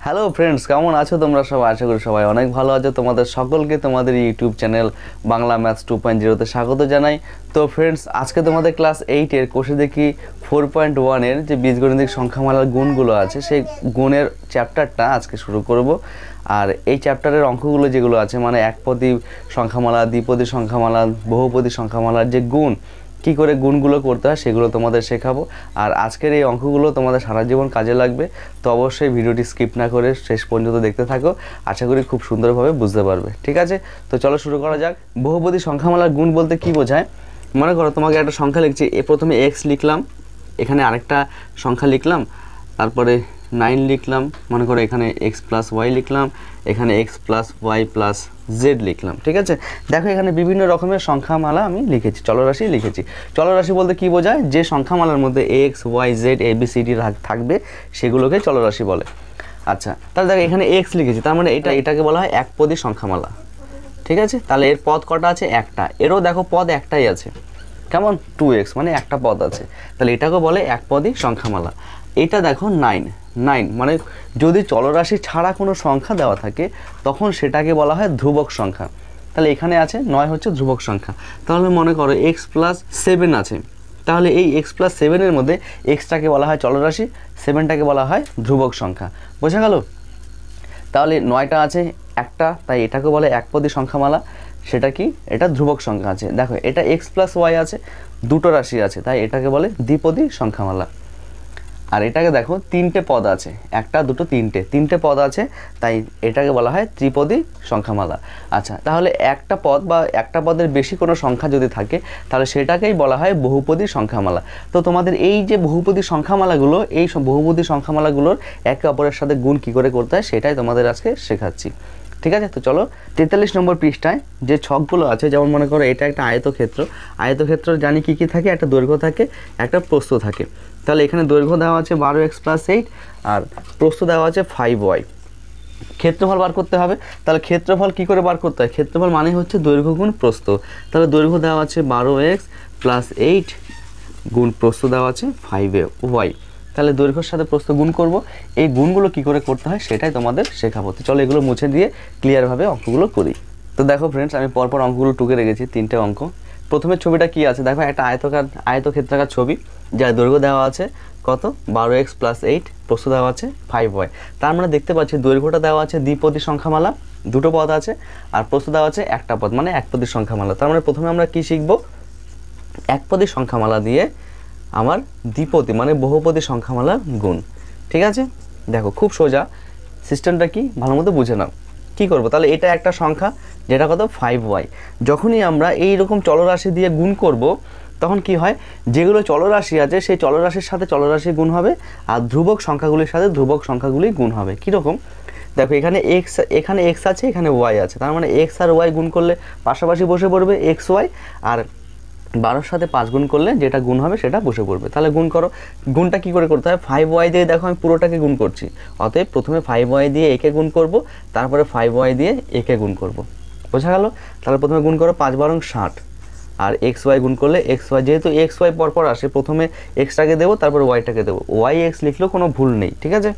Hello friends, কেমন আছো তোমরা সবাই? আশা করি সবাই অনেক ভালো আছো। তোমাদের সকলকে তোমাদের ইউটিউব চ্যানেল বাংলা ম্যাথস 2.0-তে স্বাগত জানাই। তো ফ্রেন্ডস, আজকে তোমাদের ক্লাস 8-এর কোষে দেখি 4.1-এর যে বীজগণিতিক সংখ্যামালার গুণগুলো আছে সেই গুণের চ্যাপ্টারটা আজকে শুরু করব। আর এই চ্যাপ্টারের অঙ্কগুলো যেগুলো আছে মানে একপদী সংখ্যামালা, দ্বিপদী সংখ্যামালা, বহুপদী সংখ্যামালার যে গুণ কী করে গুণগুলো করতে হয় সেগুলো তোমাদের শেখাবো। আর আজকের এই অঙ্কগুলো তোমাদের সারা জীবন কাজে লাগবে। তো অবশ্যই ভিডিওটি স্কিপ না করে শেষ পর্যন্ত দেখতে থাকো, আশা করি খুব সুন্দরভাবে বুঝতে পারবে। ঠিক আছে, তো চলো শুরু করা যাক। বহুপদী সংখ্যামালার গুণ বলতে কি বোঝায়? মনে করো তোমাকে একটা সংখ্যা লিখছি, প্রথমে এক্স লিখলাম, এখানে আরেকটা সংখ্যা লিখলাম, তারপরে 9 লিখলাম, মনে করো এখানে এক্স প্লাস ওয়াই লিখলাম, এখানে X plus Y plus Z লিখলাম। ঠিক আছে, দেখো এখানে বিভিন্ন রকমের সংখ্যামালা আমি লিখেছি, চলরাশি লিখেছি। চলরাশি বলতে কি বোঝায়? যে সংখ্যামালার মধ্যে x Y Z A B C D থাকবে সেগুলোকে চলরাশি বলে। আচ্ছা, তাহলে দেখো এখানে এক্স লিখেছি, তার মানে এটাকে বলা হয় একপদী সংখ্যামালা। ঠিক আছে, তাহলে এর পদ কটা আছে? একটা। এরও দেখো পদ একটাই আছে, কেমন? 2x, মানে একটা পদ আছে, তাহলে এটাকে বলে একপদী সংখ্যামালা। এটা দেখো 9 মানে যদি চলরাশি ছাড়া কোনো সংখ্যা দেওয়া থাকে তখন সেটাকে বলা হয় ধ্রুবক সংখ্যা। তাহলে এখানে আছে 9 হচ্ছে ধ্রুবক সংখ্যা। তাহলে মনে করো এক্স প্লাস 7 আছে, তাহলে এই এক্স প্লাস 7-এর মধ্যে এক্সটাকে বলা হয় চলরাশি, 7টাকে বলা হয় ধ্রুবক সংখ্যা। বোঝা গেল? তাহলে 9টা আছে একটা, তাই এটাকে বলে একপদী সংখ্যামালা। সেটা কি? এটা ধ্রুবক সংখ্যা আছে। দেখো এটা এক্স প্লাস ওয়াই আছে, দুটো রাশি আছে, তাই এটাকে বলে দ্বিপদী সংখ্যামালা। আর এটাকে দেখো তিনটে পদ আছে, একটা দুটো তিনটে পদ আছে, তাই এটাকে বলা হয় ত্রিপদী সংখ্যামালা। আচ্ছা, তাহলে একটা পদ বা একটা পদের বেশি কোনো সংখ্যা যদি থাকে তাহলে সেটাকেই বলা হয় বহুপদী সংখ্যামালা। তো তোমাদের এই যে বহুপদী সংখ্যামালাগুলো, এই বহুপদী সংখ্যামালাগুলোর একে অপরের সাথে গুণ কী করে করতে হয় সেটাই তোমাদের আজকে শেখাচ্ছি। ঠিক আছে, তো চলো 43 নম্বর পৃষ্ঠায় যে ছকগুলো আছে, যেমন মনে করো এটা একটা আয়তক্ষেত্র। আয়তক্ষেত্র জানি কী কী থাকে? একটা দৈর্ঘ্য থাকে, একটা প্রস্থ থাকে। তাহলে এখানে দৈর্ঘ্য দেওয়া আছে 12x + 8 আর প্রস্থ দেওয়া আছে 5y। ক্ষেত্রফল বার করতে হবে। তাহলে ক্ষেত্রফল কী করে বার করতে হয়? ক্ষেত্রফল মানে হচ্ছে দৈর্ঘ্য গুণ প্রস্থ। তাহলে দৈর্ঘ্য দেওয়া আছে 12x + 8 গুণ প্রস্থ দেওয়া আছে 5y। তাহলে দৈর্ঘ্যের সাথে প্রস্থ গুণ করব। এই গুণগুলো কী করে করতে হয় সেটাই তোমাদের শেখাবো। তো চলো এগুলো মুছে দিয়ে ক্লিয়ারভাবে অঙ্কগুলো করি। তো দেখো ফ্রেন্ডস, আমি পরপর অঙ্কগুলো টুকে রেখেছি, 3টে অঙ্ক। প্রথমের ছবিটা কি আছে? দেখো একটা আয়তক্ষেত্রাকার ছবি, যার দৈর্ঘ্য দেওয়া আছে কত? 12x + 8, প্রস্থ দেওয়া আছে 5y। তার মানে দেখতে পাচ্ছি দৈর্ঘ্যটা দেওয়া আছে দ্বিপদী সংখ্যামালা, দুটো পদ আছে, আর প্রস্থ দেওয়া আছে একটা পদ, মানে একপদী সংখ্যামালা। তার মানে প্রথমে আমরা কি শিখব? একপদী সংখ্যামালা দিয়ে আমার দ্বিপদী মানে বহুপদী সংখ্যামালার গুণ। ঠিক আছে, দেখো খুব সোজা, সিস্টেমটা কি ভালো মতো বুঝে নাও। কী করবো? তাহলে এটা একটা সংখ্যা, যেটা কত? 5y। যখনই আমরা এই রকম চলরাশি দিয়ে গুণ করব তখন কি হয়? যেগুলো চলরাশি আছে সেই চলরাশির সাথে চলরাশি গুণ হবে, আর ধ্রুবক সংখ্যাগুলির সাথে ধ্রুবক সংখ্যাগুলি গুণ হবে। কীরকম? দেখো এখানে এক্স আছে, এখানে ওয়াই আছে, তার মানে এক্স আর ওয়াই গুণ করলে পাশাপাশি বসে পড়বে এক্স ওয়াই, আর 12-র সাথে 5 গুণ করলে যেটা গুণ হবে সেটা বসে পড়বে। তাহলে গুণ করো। গুণটা কী করে করতে হয়? 5y দিয়ে দেখো আমি পুরোটাকে গুণ করছি, অতএব প্রথমে 5y দিয়ে একে গুণ করব, তারপরে 5y দিয়ে একে গুণ করব। বোঝা গেল? তাহলে প্রথমে গুণ করো 5 × 60, আর এক্স ওয়াই গুণ করলে এক্স ওয়াই, যেহেতু এক্স ওয়াই পরপর আসে প্রথমে এক্সটাকে দেবো তারপরে ওয়াইটাকে দেবো, ওয়াই এক্স লিখলেও কোনো ভুল নেই। ঠিক আছে,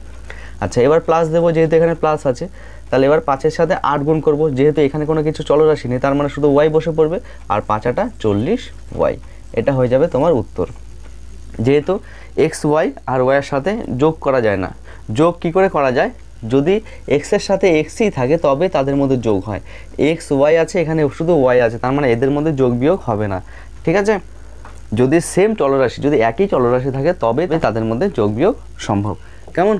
আচ্ছা এবার প্লাস দেবো, যেহেতু এখানে প্লাস আছে। তাহলে এবার 5-এর সাথে 8 গুণ করব, যেহেতু এখানে কোনো কিছু চলরাশি নেই তার মানে শুধু ওয়াই বসে পড়বে, আর 5-8 40y। এটা হয়ে যাবে তোমার উত্তর। যেহেতু এক্স ওয়াই আর ওয়াইয়ের সাথে যোগ করা যায় না, যোগ কি করে করা যায়? যদি এক্সের সাথে এক্সই থাকে তবে তাদের মধ্যে যোগ হয়। এক্স ওয়াই আছে, এখানে শুধু ওয়াই আছে, তার মানে এদের মধ্যে যোগ বিয়োগ হবে না। ঠিক আছে, যদি সেম চলরাশি, যদি একই চলরাশি থাকে তবে তাদের মধ্যে যোগ বিয়োগ সম্ভব। কেমন?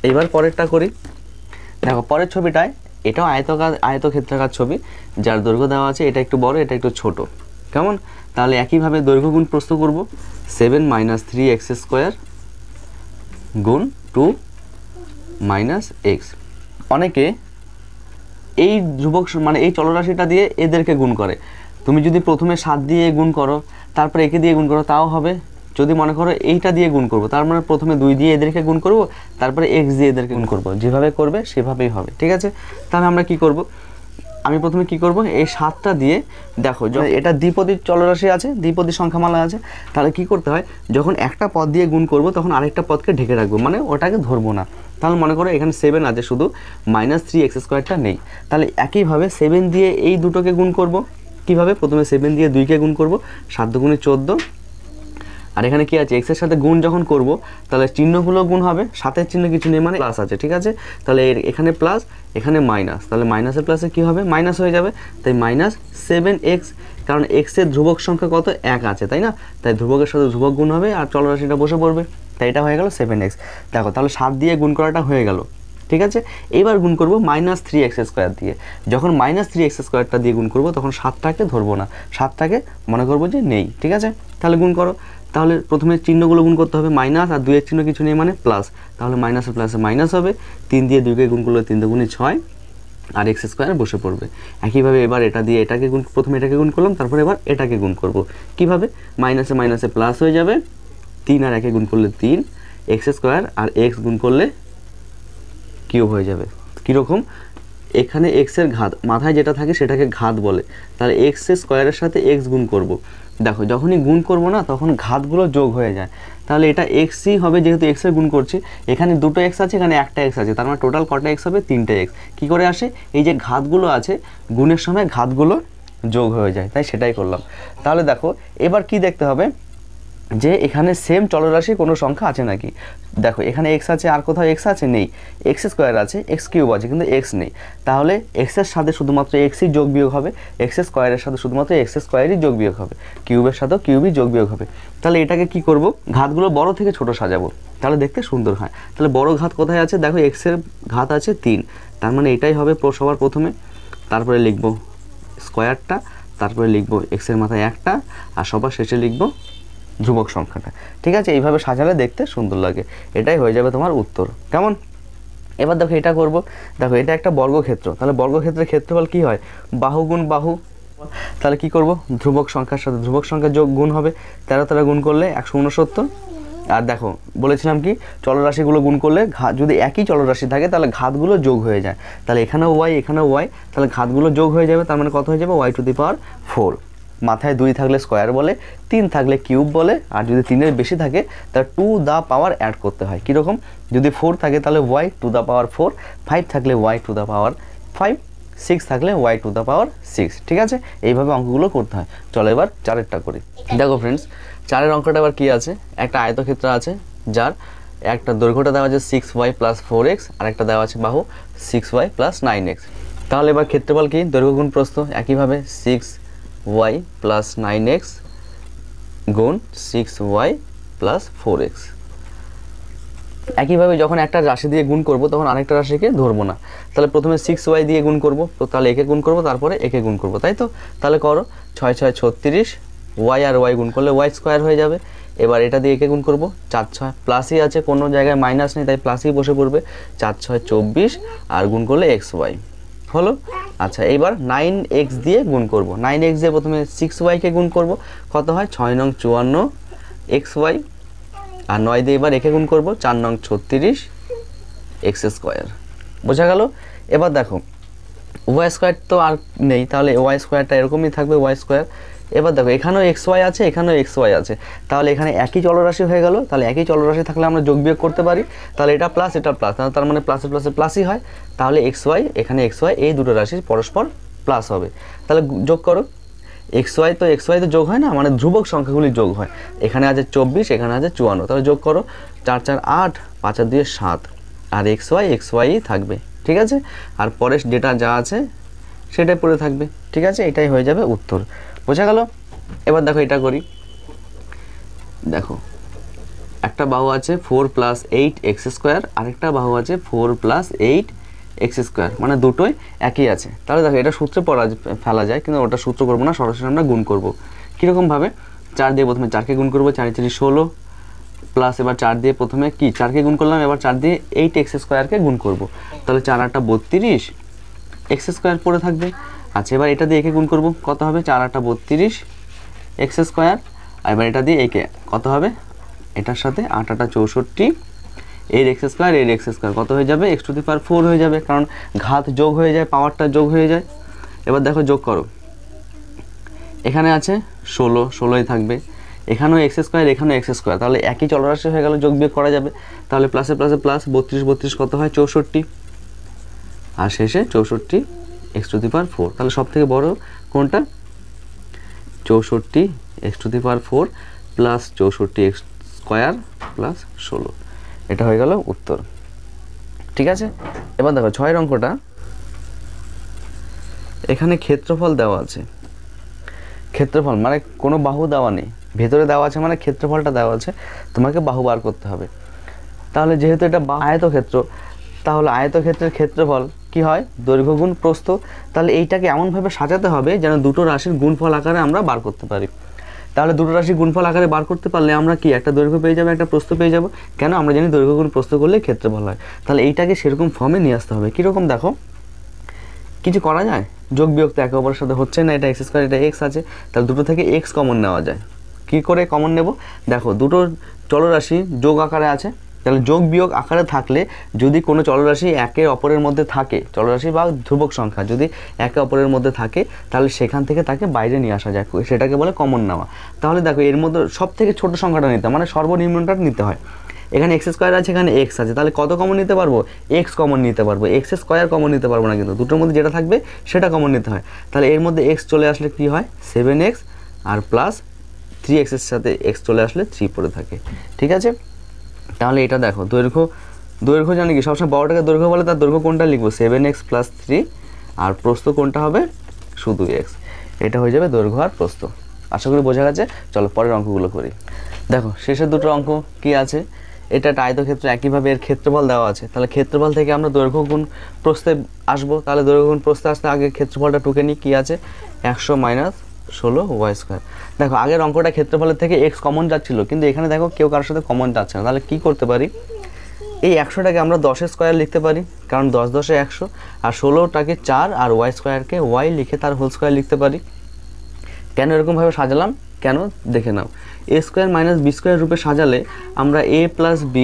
এইবার পরেরটা করি। দেখো পরের ছবিটায় এটাও আয়তক্ষেত্রাকার ছবি, যার দৈর্ঘ্য দেওয়া আছে এটা একটু বড়, এটা একটু ছোট। কেমন? তাহলে একইভাবে দৈর্ঘ্য গুণ প্রস্থ করব। 7 - 3x² গুণ 2 - x। অনেকে এই ধ্রুবক মানে এই চলরাশিটা দিয়ে এদেরকে গুণ করে। তুমি যদি প্রথমে 7 দিয়ে গুণ করো, তারপরে একে দিয়ে গুণ করো, তাও হবে। যদি মনে করো এইটা দিয়ে গুণ করবো, তার মানে প্রথমে 2 দিয়ে এদেরকে গুণ করব, তারপরে এক্স দিয়ে এদেরকে গুণ করব, যেভাবে করবে সেভাবেই হবে। ঠিক আছে, তাহলে আমরা কি করব? আমি প্রথমে কি করব? এই 7টা দিয়ে দেখো এটা দ্বিপদী চলরাশি আছে, দ্বিপদী সংখ্যামালা আছে, তাহলে কি করতে হয়? যখন একটা পদ দিয়ে গুণ করব তখন আরেকটা পদকে ঢেকে রাখবো, মানে ওটাকে ধরবো না। তাহলে মনে করো এখানে 7 আছে, শুধু -3x² নেই। তাহলে একইভাবে 7 দিয়ে এই দুটোকে গুণ করব। কিভাবে? প্রথমে 7 দিয়ে 2কে গুণ করব, 7 দুগুণে 14। আর এখানে কি আছে, এক্সের সাথে গুণ যখন করব তাহলে চিহ্নগুলো গুণ হবে, সাথের চিহ্ন কিছু নেই মানে প্লাস আছে, ঠিক আছে। তাহলে এখানে প্লাস, এখানে মাইনাস, তাহলে মাইনাসের প্লাসে কি হবে, মাইনাস হয়ে যাবে। তাই -7x, কারণ এক্সের ধ্রুবক সংখ্যা কত, 1 আছে, তাই না? তাই ধ্রুবকের সাথে ধ্রুবক গুণ হবে আর চলরাশিটা বসে পড়বে। তাই এটা হয়ে গেল 7x। দেখো তাহলে 7 দিয়ে গুণ করাটা হয়ে গেল, ঠিক আছে। এবার গুণ করব -3x² দিয়ে। যখন -3x² দিয়ে গুণ করব তখন 7টাকে ধরবো না, 7টাকে মনে করবো যে নেই, ঠিক আছে। তাহলে গুণ করো। তাহলে প্রথমে চিহ্নগুলো গুণ করতে হবে, মাইনাস আর 2 এর চিহ্ন কিছু নেই মানে প্লাস, তাহলে মাইনাসের প্লাসে মাইনাস হবে। 3 দিয়ে 2কে গুণ করলে 3 দুগুণে 6 আর x² বসে পড়বে। একইভাবে এবার এটা দিয়ে এটাকে গুণ, প্রথমে এটাকে গুণ করলাম, তারপর এবার এটাকে গুণ করব। কিভাবে? মাইনাসে মাইনাসে প্লাস হয়ে যাবে, 3 আর 1 গুণ করলে 3, x² আর x গুণ করলে কিউব হয়ে যাবে। কীরকম? এখানে x এর ঘাত, মাথায় যেটা থাকে সেটাকে ঘাত বলে। তাহলে x² সাথে x গুণ করব। দেখো যখনই গুণ করব না তখন ঘাতগুলো যোগ হয়ে যায়, তাহলে এটা xই হবে, যেহেতু x এর গুণ করছি। এখানে দুটো x আছে, এখানে একটা x আছে, তার মানে টোটাল কটা x হবে, 3টে x। কী করে আসে? এই যে ঘাতগুলো আছে, গুণের সময় ঘাতগুলো যোগ হয়ে যায়, তাই সেটাই করলাম। তাহলে দেখো এবার কি দেখতে হবে যে এখানে সেম চলরাশি কোনো সংখ্যা আছে নাকি। দেখো এখানে x আছে, আর কোথাও x আছে, নেই। x² আছে, x³ আছে, কিন্তু x নেই। তাহলে x এর সাথে শুধুমাত্র xই যোগ বিয়োগ হবে, x² এর সাথে শুধুমাত্র x² যোগ বিয়োগ হবে, কিউবের সাথেও কিউবই যোগ বিয়োগ হবে। তাহলে এটাকে কি করব, ঘাতগুলো বড় থেকে ছোট সাজাবো, তাহলে দেখতে সুন্দর হয়। তাহলে বড় ঘাত কোথায় আছে? দেখো x এর ঘাত আছে 3, তার মানে এটাই হবে সবার প্রথমে। তারপরে লিখব স্কোয়ারটা, তারপরে লিখব x এর মাথায় 1টা, আর সবার শেষে লিখব ধ্রুবক সংখ্যাটা, ঠিক আছে। এইভাবে সাজালে দেখতে সুন্দর লাগে, এটাই হয়ে যাবে তোমার উত্তর। কেমন? এবার দেখো এটা করব। দেখো এটা একটা বর্গক্ষেত্র, তাহলে বর্গক্ষেত্রের ক্ষেত্রফল কি হয়, বাহু গুণ বাহু। তাহলে কি করব, ধ্রুবক সংখ্যার সাথে ধ্রুবক সংখ্যা যোগ গুণ হবে, 13 গুণ করলে 169। আর দেখো বলেছিলাম কি, চলরাশিগুলো গুণ করলে যদি একই চলরাশি থাকে তাহলে ঘাতগুলো যোগ হয়ে যায়। তাহলে এখানেও y, এখানেও y, তাহলে ঘাতগুলো যোগ হয়ে যাবে, তার মানে কত হয়ে যাবে, y⁴। মাথায় 2 থাকলে স্কোয়ার বলে, 3 থাকলে কিউব বলে, আর যদি 3-এর বেশি থাকে তাহলে টু দ্য পাওয়ার অ্যাড করতে হয়। কীরকম? যদি 4 থাকে তাহলে y⁴, 5 থাকলে y⁵, 6 থাকলে y⁴, ঠিক আছে। এইভাবে অঙ্কগুলো করতে হয়। চলো এবার 4এরটা করি। দেখো ফ্রেন্ডস, 4এর অঙ্কটা আবার কি আছে, একটা আয়তক্ষেত্র আছে যার একটা দৈর্ঘ্যটা দেওয়া আছে 6y + 4x, আর একটা দেওয়া আছে বাহু 6y + 9x। তাহলে এবার ক্ষেত্রফল কি, দৈর্ঘ্য গুণ প্রস্থ। একইভাবে 6y + 9x গুণ 6y + 4x। একইভাবে যখন একটা রাশি দিয়ে গুণ করব তখন আরেকটা রাশিকে ধরবো না। তাহলে প্রথমে 6y দিয়ে গুণ করব, তো তাহলে একে গুণ করব, তারপরে একে গুণ করব, তাই তো। তাহলে করো 6 6 36, y আর y গুণ করলে y² হয়ে যাবে। এবার এটা দিয়ে একে গুণ করব, 4 6 প্লাসই আছে, কোনো জায়গায় মাইনাস নেই, তাই প্লাসই বসে পড়বে। 4 6 24 আর গুণ করলে xy হলো। আচ্ছা এবার 9x দিয়ে গুণ করব। 9x দিয়ে প্রথমে 6y কে গুণ করব, কত হয়, 6 নং 54 xy, আর 9 দিয়ে এবার একে গুণ করব, 4 নং 36 x²। বোঝা গেল? এবার দেখো y² তো আর নেই, তাহলে y²টা এরকমই থাকবে, y²। এবার দেখো এখানেও xy আছে, এখানেও xy আছে, তাহলে এখানে একই চলরাশি হয়ে গেল। তাহলে একই চলরাশি থাকলে আমরা যোগ বিয়োগ করতে পারি, তাহলে এটা প্লাস এটা প্লাস, তার মানে প্লাসে প্লাসে প্লাসই হয়। তাহলে xy, এখানে xy, এই দুটো রাশি পরস্পর প্লাস হবে। তাহলে যোগ করো, xy তো যোগ হয় না, মানে ধ্রুবক সংখ্যাগুলি যোগ হয়। এখানে আছে 24, এখানে আছে 54, তাহলে যোগ করো, 4 4 8, 5 আর 2 7, আর xy থাকবে, ঠিক আছে। আর পরে যেটা যা আছে সেটাই পড়ে থাকবে, ঠিক আছে। এটাই হয়ে যাবে উত্তর। বোঝা গেল? এবার দেখো এটা করি। দেখো একটা বাহু আছে 4 + 8x², আরেকটা বাহু আছে 4 + 8x², মানে দুটোই একই আছে। তাহলে দেখো এটা সূত্রে ফেলা যায়, কিন্তু ওটা সূত্র করবো না, সরাসরি আমরা গুণ করব। কীরকমভাবে, 4 দিয়ে প্রথমে 4কে গুণ করবো, 4 4 16, প্লাস এবার 4 দিয়ে প্রথমে কি 4কে গুণ করলাম, এবার 4 দিয়ে 8x² গুণ করব। তাহলে 4 8 32 x² পড়ে থাকবে। আচ্ছা এবার এটা দিয়ে একে গুণ করব, কত হবে, 4 8 32 x²। আর এবার এটা দিয়ে একে কত হবে, এটার সাথে 8 8 64 এর x² এর x² কত হয়ে যাবে, x⁴ হয়ে যাবে, কারণ ঘাত যোগ হয়ে যায়, পাওয়ারটা যোগ হয়ে যায়। এবার দেখো যোগ করো, এখানে আছে 16, 16ই থাকবে, এখানেও এক্স স্কোয়ার, এখানেও এক্স স্কোয়ার, তাহলে একই চলরাশি হয়ে গেল, যোগ বিয়োগ করা যাবে। তাহলে প্লাসে প্লাসে প্লাস, 32 কত হয় 64, আর শেষে 64 x⁴। তাহলে সব থেকে বড় কোনটা? 64 x⁴ প্লাস 64 x² প্লাস 16, এটা হয়ে গেল উত্তর। ঠিক আছে, এবার দেখো 6 অঙ্কটা। এখানে ক্ষেত্রফল দেওয়া আছে, ক্ষেত্রফল মানে কোনো বাহু দেওয়া নেই, ভেতরে দেওয়া আছে মানে ক্ষেত্রফলটা দেওয়া আছে, তোমাকে বাহু বার করতে হবে। তাহলে যেহেতু এটা আয়তক্ষেত্র, তাহলে আয়তক্ষেত্রের ক্ষেত্রফল কি হয়? দৈর্ঘ্য গুণ প্রস্থ। তাহলে এইটাকে এমনভাবে সাজাতে হবে যেন দুটো রাশির গুণফল আকারে আমরা বার করতে পারি। তাহলে দুটো রাশির গুণফল আকারে বার করতে পারলে আমরা কি একটা দৈর্ঘ্য পেয়ে যাবো, একটা প্রস্থ পেয়ে যাবো। কেন? আমরা জানি দৈর্ঘ্য গুণ প্রস্থ করলে ক্ষেত্রফল হয়। তাহলে এইটাকে সেরকম ফর্মে নিয়ে আসতে হবে। কীরকম দেখো, কিছু করা যায়? যোগ বিয়োগ তো একে অপরের সাথে হচ্ছে না, এটা এক্স স্কোয়ার, এটা এক্স আছে, তাহলে দুটো থেকে এক্স কমন নেওয়া যায়। কী করে কমন নেব? দেখো দুটো চলরাশি যোগ আকারে আছে, তাহলে যোগ বিয়োগ আকারে থাকলে যদি কোনো চলরাশি একে অপরের মধ্যে থাকে, চলরাশি বা ধ্রুবক সংখ্যা যদি একে অপরের মধ্যে থাকে, তাহলে সেখান থেকে তাকে বাইরে নিয়ে আসা যায়, সেটাকে বলে কমন নেওয়া। তাহলে দেখো এর মধ্যে সব থেকে ছোটো সংখ্যাটা নিতে মানে সর্বনিম্নটা নিতে হয়। এখানে এক্স স্কোয়ার আছে, এখানে এক্স আছে, তাহলে কত কমন নিতে পারবো? এক্স কমন নিতে পারবো, এক্স স্কোয়ার কমন নিতে পারবো না, কিন্তু দুটোর মধ্যে যেটা থাকবে সেটা কমন নিতে হয়। তাহলে এর মধ্যে এক্স চলে আসলে কি হয়? 7x আর প্লাস 3x এর সাথে এক্স চলে আসলে 3 পড়ে থাকে। ঠিক আছে, তাহলে এটা দেখো দৈর্ঘ্য জানি কি সবসময় বড়টাকে দৈর্ঘ্য বলে, তার দৈর্ঘ্য কোনটা লিখবো? 7x + 3, আর প্রস্থ কোনটা হবে? শুধু এক্স। এটা হয়ে যাবে দৈর্ঘ্য আর প্রস্থ। আশা করি বোঝা গেছে। চলো পরের অঙ্কগুলো করি। দেখো শেষের দুটো অঙ্ক কি আছে? এটা একটা আয়তক্ষেত্র, একইভাবে এর ক্ষেত্রফল দেওয়া আছে। তাহলে ক্ষেত্রফল থেকে আমরা দৈর্ঘ্য গুণ প্রস্থে আসবো। তাহলে দৈর্ঘ্য গুণ প্রস্থে আসতে আগে ক্ষেত্রফলটা টুকে নিই। কী আছে? 100 - 16y²। দেখো আগের অঙ্কটা ক্ষেত্রফলের থেকে এক্স কমন যাচ্ছিলো, কিন্তু এখানে দেখো কেউ কারোর সাথে কমন যাচ্ছে না। তাহলে কী করতে পারি? এই 100টাকে আমরা 10 স্কোয়ার লিখতে পারি, কারণ 10 × 10 = 100, আর 16টাকে 4, আর y² y লিখে তার হোল স্কোয়ার লিখতে পারি। কেন এরকমভাবে সাজালাম? কেন দেখে নাও। a² - b² রূপে সাজালে আমরা a + b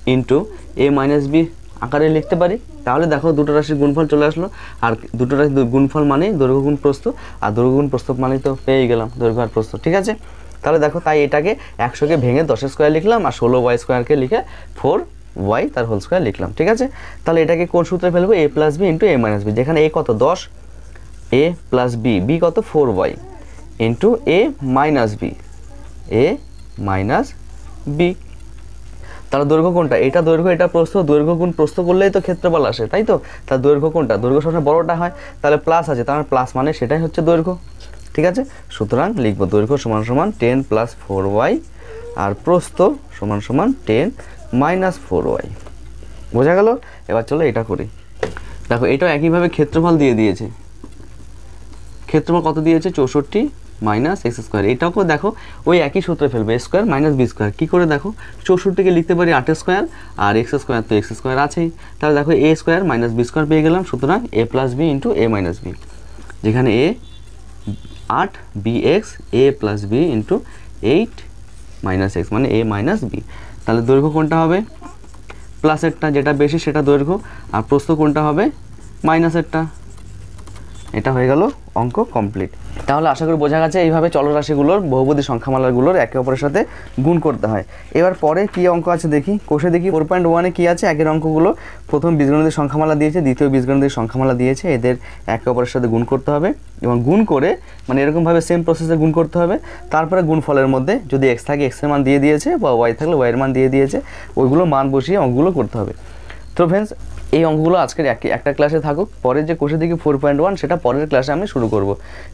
× a - b আকারে লিখতে পারি। তাহলে দেখো দুটো রাশির গুণফল চলে আসলো, আর দুটো রাশির গুণফল মানে দৈর্ঘ্য গুণ প্রস্থ, আর দৈর্ঘ্য গুণ প্রস্থ মানে তো পেয়ে গেলাম দৈর্ঘ্য আর প্রস্থ। ঠিক আছে, তাহলে দেখো তাই এটাকে 100কে ভেঙে 10 স্কোয়ার লিখলাম, আর 16y² লিখে 4y তার হোল স্কোয়ার লিখলাম। ঠিক আছে, তাহলে এটাকে কোন সূত্রে ফেলবো? a + b × a - b, যেখানে a কত? 10, a + b, b কত? 4y × a - b, a - b। তাহলে দৈর্ঘ্য কোনটা? এটা দৈর্ঘ্য, এটা প্রস্থ, দৈর্ঘ্য গুণ প্রস্থ করলেই তো ক্ষেত্রফল আসে, তাই তো? তার দৈর্ঘ্য কোনটা? দৈর্ঘ্য সবসময় বড়টা হয়, তাহলে প্লাস আছে, তার প্লাস মানে সেটাই হচ্ছে দৈর্ঘ্য। ঠিক আছে, সুতরাং লিখব দৈর্ঘ্য = 10 + 4y, আর প্রস্থ = 10 - 4y। বোঝা গেল? এবার চলো এটা করি। দেখো এটাও একইভাবে ক্ষেত্রফল দিয়ে দিয়েছে। ক্ষেত্রফল কত দিয়েছে? 64 - x²। এটাও দেখো ওই একই সূত্রে ফেলবে, a² - b²। কী করে দেখো? 64কে লিখতে পারি 8² আর x² তো x² আছেই। তাহলে দেখো a² - b² পেয়ে গেলাম। সুতরাং a + b × a - b, যেখানে a 8 bx, a + b × 8 - x মানে a - b। তাহলে দৈর্ঘ্য কোনটা হবে? প্লাসেরটা, যেটা বেশি সেটা দৈর্ঘ্য, আর প্রস্থ কোনটা হবে? মাইনাসেরটা। এটা হয়ে গেল অঙ্ক কমপ্লিট। তাহলে আশা করি বোঝা গেছে এইভাবে চলরাশিগুলোর বহুপদী সংখ্যামালাগুলোর একে অপরের সাথে গুণ করতে হয়। এবার পরে কি অঙ্ক আছে দেখি, কোষে দেখি 4.1-এ কী আছে? একের অঙ্কগুলো প্রথম বীজগণিতের সংখ্যামালা দিয়েছে, দ্বিতীয় বীজগণিতের সংখ্যামালা দিয়েছে, এদের একে অপরের সাথে গুণ করতে হবে, এবং গুণ করে মানে এরকমভাবে সেম প্রসেসে গুণ করতে হবে। তারপরে গুণফলের মধ্যে যদি এক্স থাকে এক্সের মান দিয়ে দিয়েছে, বা ওয়াই থাকলে ওয়াইয়ের মান দিয়ে দিয়েছে, ওইগুলো মান বসিয়ে অঙ্কগুলো করতে হবে। তো ফ্রেন্ডস, এই অঙ্কগুলো আজকের একটা ক্লাসে থাকুক, পরের যে কোষে দেখি 4.1 সেটা পরের ক্লাসে আমি শুরু করব।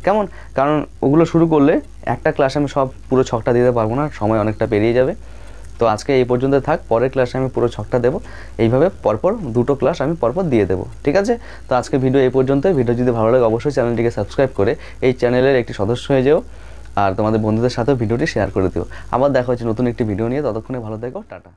কেমন? কারণ ওগুলো শুরু করলে একটা ক্লাসে আমি সব পুরো ছকটা দিতে পারবো না, সময় অনেকটা পেরিয়ে যাবে। তো আজকে এই পর্যন্ত থাক, পরের ক্লাসে আমি পুরো ছকটা দেবো। এইভাবে পরপর দুটো ক্লাস আমি পরপর দিয়ে দেবো। ঠিক আছে, তো আজকে ভিডিও এই পর্যন্তই। ভিডিও যদি ভালো লাগে অবশ্যই চ্যানেলটিকে সাবস্ক্রাইব করে এই চ্যানেলের একটি সদস্য হয়ে যেও, আর তোমাদের বন্ধুদের সাথেও ভিডিওটি শেয়ার করে দিও। আবার দেখা হচ্ছে নতুন একটি ভিডিও নিয়ে। ততক্ষণে ভালো থেকো, টাটা।